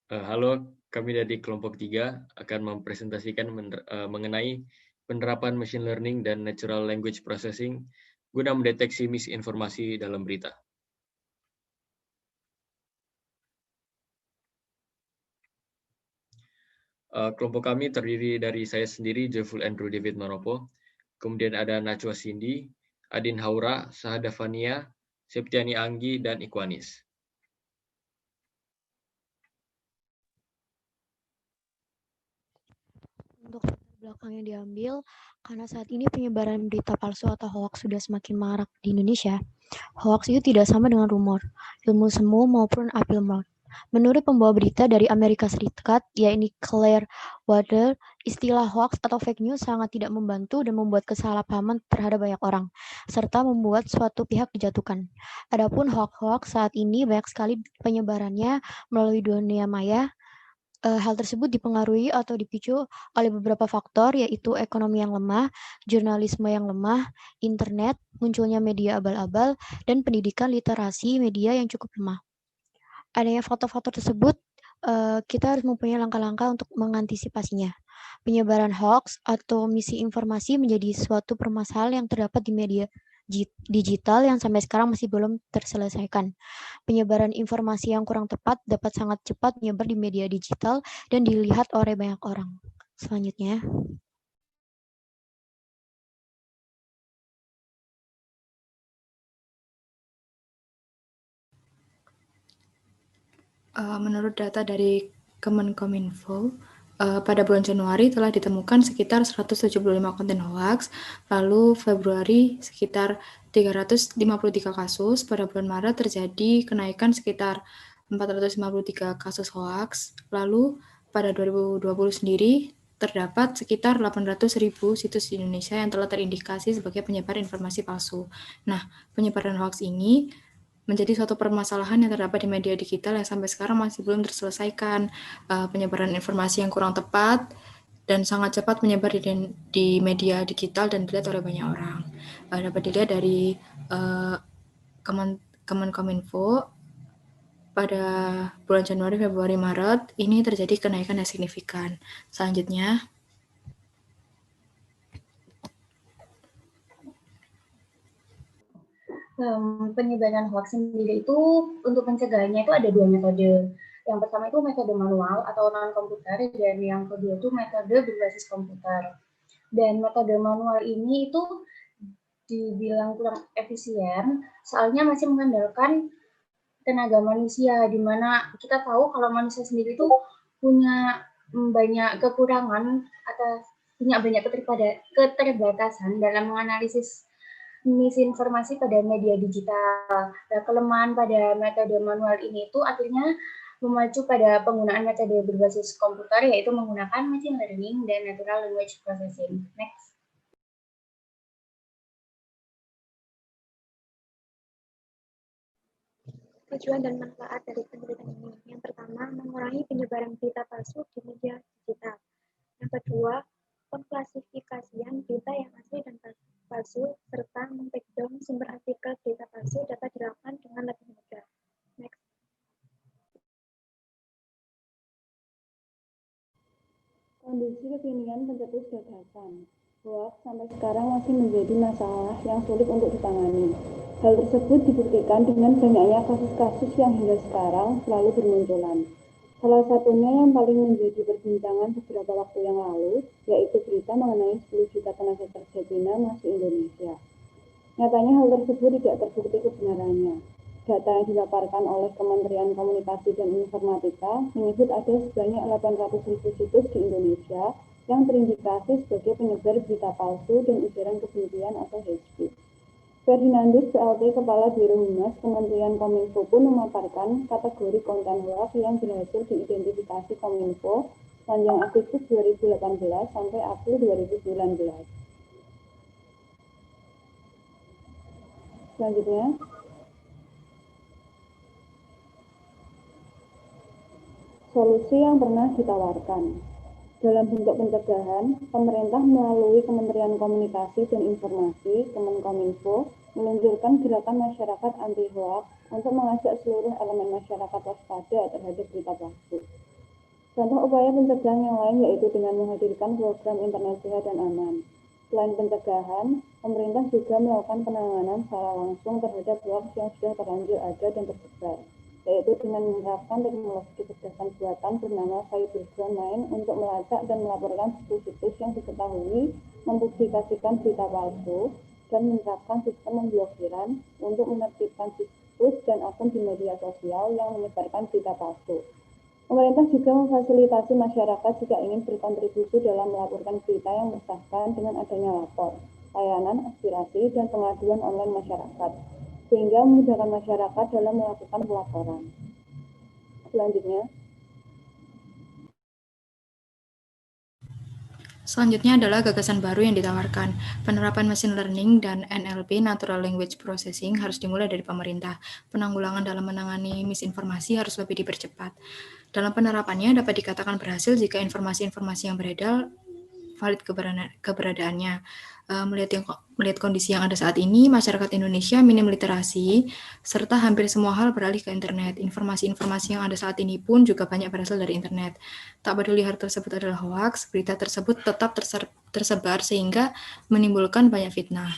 Halo, kami dari kelompok 3 akan mempresentasikan mengenai penerapan machine learning dan natural language processing guna mendeteksi misinformasi dalam berita. Kelompok kami terdiri dari saya sendiri, Jefful Andrew David Manopo, kemudian ada Najwa Cindy, Adin Haura, Sahada Fania, Septiani Anggi, dan Ikwanis. Untuk latar belakang yang diambil, karena saat ini penyebaran berita palsu atau hoax sudah semakin marak di Indonesia. Hoax itu tidak sama dengan rumor, ilmu semu maupun apilmor. Menurut pembawa berita dari Amerika Serikat, yaitu Claire Wader, istilah hoax atau fake news sangat tidak membantu dan membuat kesalahpahaman terhadap banyak orang, serta membuat suatu pihak dijatuhkan. Adapun hoax saat ini banyak sekali penyebarannya melalui dunia maya. Hal tersebut dipengaruhi atau dipicu oleh beberapa faktor, yaitu ekonomi yang lemah, jurnalisme yang lemah, internet, munculnya media abal-abal, dan pendidikan literasi media yang cukup lemah. Adanya faktor-faktor tersebut, kita harus mempunyai langkah-langkah untuk mengantisipasinya. Penyebaran hoax atau misinformasi menjadi suatu permasalahan yang terdapat di media digital yang sampai sekarang masih belum terselesaikan. Penyebaran informasi yang kurang tepat dapat sangat cepat menyebar di media digital dan dilihat oleh banyak orang. Selanjutnya, menurut data dari Kemenkominfo, pada bulan Januari telah ditemukan sekitar 175 konten hoaks, lalu Februari sekitar 353 kasus, pada bulan Maret terjadi kenaikan sekitar 453 kasus hoaks, lalu pada 2020 sendiri terdapat sekitar 800.000 situs di Indonesia yang telah terindikasi sebagai penyebar informasi palsu. Nah, penyebaran hoaks ini menjadi suatu permasalahan yang terdapat di media digital yang sampai sekarang masih belum terselesaikan. Penyebaran informasi yang kurang tepat dan sangat cepat menyebar di media digital dan dilihat oleh banyak orang. Dapat dilihat dari Kemenkominfo pada bulan Januari, Februari, Maret ini terjadi kenaikan yang signifikan. Selanjutnya, penyebaran hoax sendiri itu untuk pencegahannya itu ada 2 metode. Yang pertama itu metode manual atau non-komputer, dan yang kedua itu metode berbasis komputer. Dan metode manual ini itu dibilang kurang efisien, soalnya masih mengandalkan tenaga manusia, di mana kita tahu kalau manusia sendiri itu punya banyak kekurangan atau punya banyak keterbatasan dalam menganalisis misinformasi pada media digital. Nah, kelemahan pada metode manual ini itu akhirnya memacu pada penggunaan metode berbasis komputer, yaitu menggunakan machine learning dan natural language processing. Next. Tujuan dan manfaat dari penelitian ini. Yang pertama, mengurangi penyebaran berita palsu di media digital. Yang kedua, pengklasifikasian berita yang asli dan palsu, serta men-takedown sumber artikel berita palsu dapat dilakukan dengan lebih mudah. Next. Kondisi kekinian pencetus gagasan. Hoax sampai sekarang masih menjadi masalah yang sulit untuk ditangani. Hal tersebut dibuktikan dengan banyaknya kasus-kasus yang hingga sekarang selalu bermunculan. Salah satunya yang paling menjadi perbincangan beberapa waktu yang lalu, yaitu berita mengenai 10 juta tenaga kerja Cina masuk Indonesia. Nyatanya hal tersebut tidak terbukti kebenarannya. Data yang dilaporkan oleh Kementerian Komunikasi dan Informatika menyebut ada sebanyak 800.000 situs di Indonesia yang terindikasi sebagai penyebar berita palsu dan ujaran kebencian atau hate speech. Ferdinandus, PLT Kepala Biro Humas Kementerian Kominfo pun memaparkan kategori konten hoax yang berhasil diidentifikasi Kominfo sepanjang Agustus 2018 sampai April 2019. Selanjutnya, solusi yang pernah ditawarkan. Dalam bentuk pencegahan, pemerintah melalui Kementerian Komunikasi dan Informasi, Kemenkominfo, meluncurkan gerakan masyarakat anti hoax untuk mengajak seluruh elemen masyarakat waspada terhadap berita palsu. Contoh upaya pencegahan yang lain yaitu dengan menghadirkan program internet sehat dan aman. Selain pencegahan, pemerintah juga melakukan penanganan secara langsung terhadap hoax yang sudah terlanjur ada dan tersebar, yaitu dengan menerapkan teknologi kecerdasan buatan bernama cyber domain untuk melacak dan melaporkan situs-situs yang diketahui mempublikasikan berita palsu dan menerapkan sistem pemblokiran untuk menertibkan situs dan akun di media sosial yang menyebarkan berita palsu. Pemerintah juga memfasilitasi masyarakat jika ingin berkontribusi dalam melaporkan berita yang bersahkan dengan adanya lapor, layanan, aspirasi, dan pengaduan online masyarakat, sehingga memudahkan masyarakat dalam melakukan pelaporan. Selanjutnya adalah gagasan baru yang ditawarkan. Penerapan machine learning dan NLP, Natural Language Processing, harus dimulai dari pemerintah. Penanggulangan dalam menangani misinformasi harus lebih dipercepat. Dalam penerapannya dapat dikatakan berhasil jika informasi-informasi yang beredar valid keberadaannya. Melihat kondisi yang ada saat ini, masyarakat Indonesia minim literasi, serta hampir semua hal beralih ke internet. Informasi-informasi yang ada saat ini pun juga banyak berasal dari internet. Tak peduli hal tersebut adalah hoax, berita tersebut tetap tersebar sehingga menimbulkan banyak fitnah.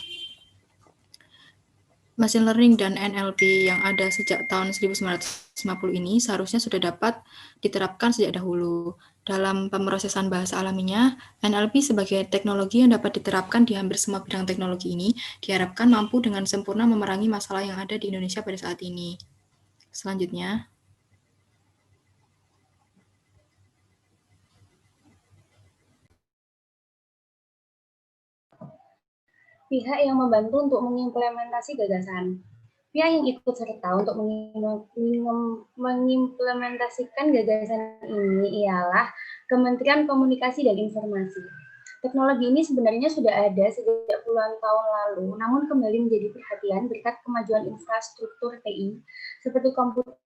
Machine learning dan NLP yang ada sejak tahun 1950 ini seharusnya sudah dapat diterapkan sejak dahulu. Dalam pemrosesan bahasa alaminya, NLP sebagai teknologi yang dapat diterapkan di hampir semua bidang teknologi ini diharapkan mampu dengan sempurna memerangi masalah yang ada di Indonesia pada saat ini. Selanjutnya, pihak yang membantu untuk mengimplementasi gagasan. Pihak yang ikut serta untuk mengimplementasikan gagasan ini ialah Kementerian Komunikasi dan Informasi. Teknologi ini sebenarnya sudah ada sejak puluhan tahun lalu, namun kembali menjadi perhatian berkat kemajuan infrastruktur TI seperti komputer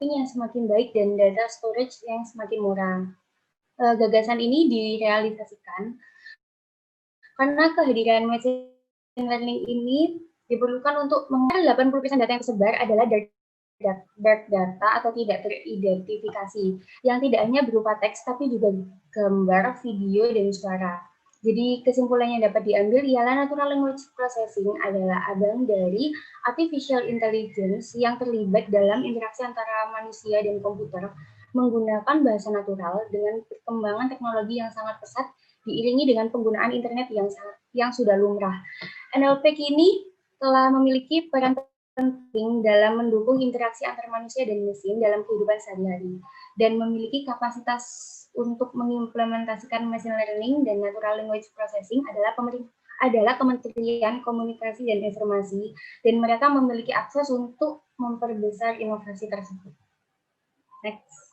yang semakin baik dan data storage yang semakin murah. Gagasan ini direalisasikan karena kehadiran machine learning ini diperlukan untuk 80% data yang tersebar adalah dark data atau tidak teridentifikasi, yang tidak hanya berupa teks tapi juga gambar, video, dan suara. Jadi kesimpulan yang dapat diambil ialah natural language processing adalah abang dari artificial intelligence yang terlibat dalam interaksi antara manusia dan komputer menggunakan bahasa natural dengan perkembangan teknologi yang sangat pesat diiringi dengan penggunaan internet yang sudah lumrah. NLP kini telah memiliki peran penting dalam mendukung interaksi antar manusia dan mesin dalam kehidupan sehari-hari dan memiliki kapasitas untuk mengimplementasikan machine learning dan natural language processing adalah Kementerian Komunikasi dan Informasi, dan mereka memiliki akses untuk memperbesar inovasi tersebut. Next.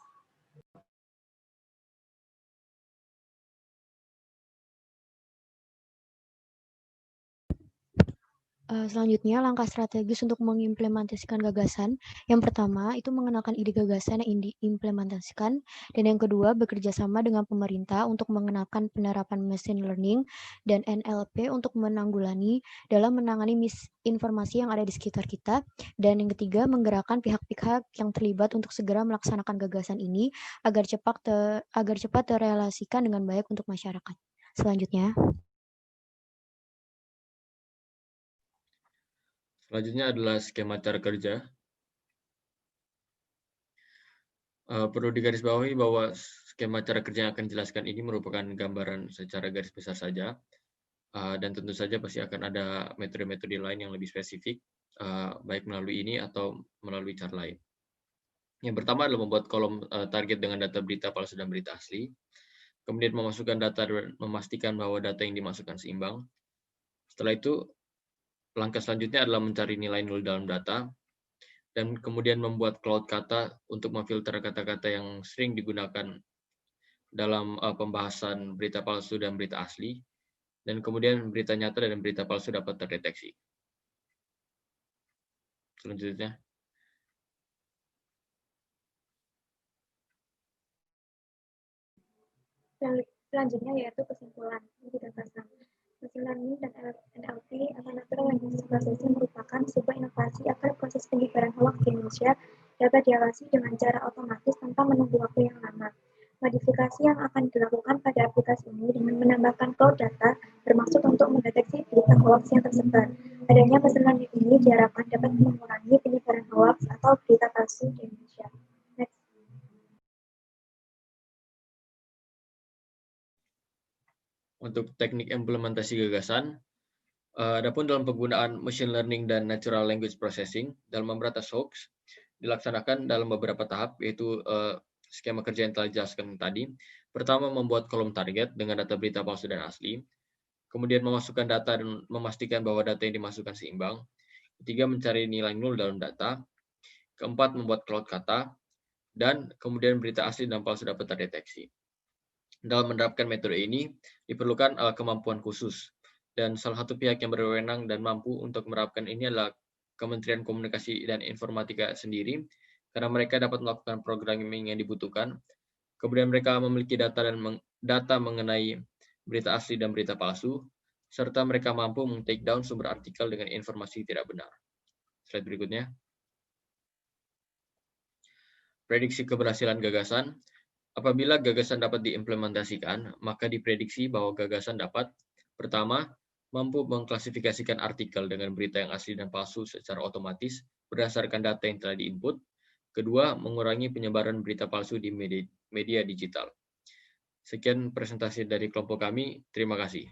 Selanjutnya, langkah strategis untuk mengimplementasikan gagasan. Yang pertama, itu mengenalkan ide gagasan yang diimplementasikan. Dan yang kedua, bekerja sama dengan pemerintah untuk mengenalkan penerapan machine learning dan NLP untuk menanggulangi dalam menangani misinformasi yang ada di sekitar kita. Dan yang ketiga, menggerakkan pihak-pihak yang terlibat untuk segera melaksanakan gagasan ini agar cepat terrealisasikan dengan baik untuk masyarakat. Selanjutnya. Selanjutnya adalah skema cara kerja. Perlu digarisbawahi bahwa skema cara kerja yang akan dijelaskan ini merupakan gambaran secara garis besar saja, dan tentu saja pasti akan ada metode-metode lain yang lebih spesifik, baik melalui ini atau melalui cara lain. Yang pertama adalah membuat kolom target dengan data berita palsu dan berita asli, kemudian memasukkan data dan memastikan bahwa data yang dimasukkan seimbang. Setelah itu, langkah selanjutnya adalah mencari nilai nol dalam data, dan kemudian membuat cloud kata untuk memfilter kata-kata yang sering digunakan dalam pembahasan berita palsu dan berita asli, dan kemudian berita nyata dan berita palsu dapat terdeteksi. Selanjutnya. Selanjutnya yaitu kesimpulan dari gagasan. Machine learning dan NLP atau natural language processing merupakan sebuah inovasi agar proses penyebaran hoax di Indonesia dapat diawasi dengan cara otomatis tanpa menunggu waktu yang lama. Modifikasi yang akan dilakukan pada aplikasi ini dengan menambahkan cloud data bermaksud untuk mendeteksi berita hoax yang tersebar. Adanya pesanan ini diharapkan dapat mengurangi penyebaran hoax atau berita palsu di Indonesia. Next. Untuk teknik implementasi gagasan, adapun dalam penggunaan machine learning dan natural language processing dalam memberantas hoax dilaksanakan dalam beberapa tahap, yaitu skema kerja yang telah dijelaskan tadi. Pertama, membuat kolom target dengan data berita palsu dan asli. Kemudian memasukkan data dan memastikan bahwa data yang dimasukkan seimbang. Ketiga, mencari nilai nol dalam data. Keempat, membuat cloud kata. Dan kemudian berita asli dan palsu dapat terdeteksi. Dalam menerapkan metode ini, diperlukan kemampuan khusus. Dan salah satu pihak yang berwenang dan mampu untuk menerapkan ini adalah Kementerian Komunikasi dan Informatika sendiri, karena mereka dapat melakukan programming yang dibutuhkan. Kemudian mereka memiliki data mengenai berita asli dan berita palsu, serta mereka mampu men-take down sumber artikel dengan informasi tidak benar. Slide berikutnya. Prediksi keberhasilan gagasan. Apabila gagasan dapat diimplementasikan, maka diprediksi bahwa gagasan dapat, pertama, mampu mengklasifikasikan artikel dengan berita yang asli dan palsu secara otomatis berdasarkan data yang telah diinput. Kedua, mengurangi penyebaran berita palsu di media digital. Sekian presentasi dari kelompok kami. Terima kasih.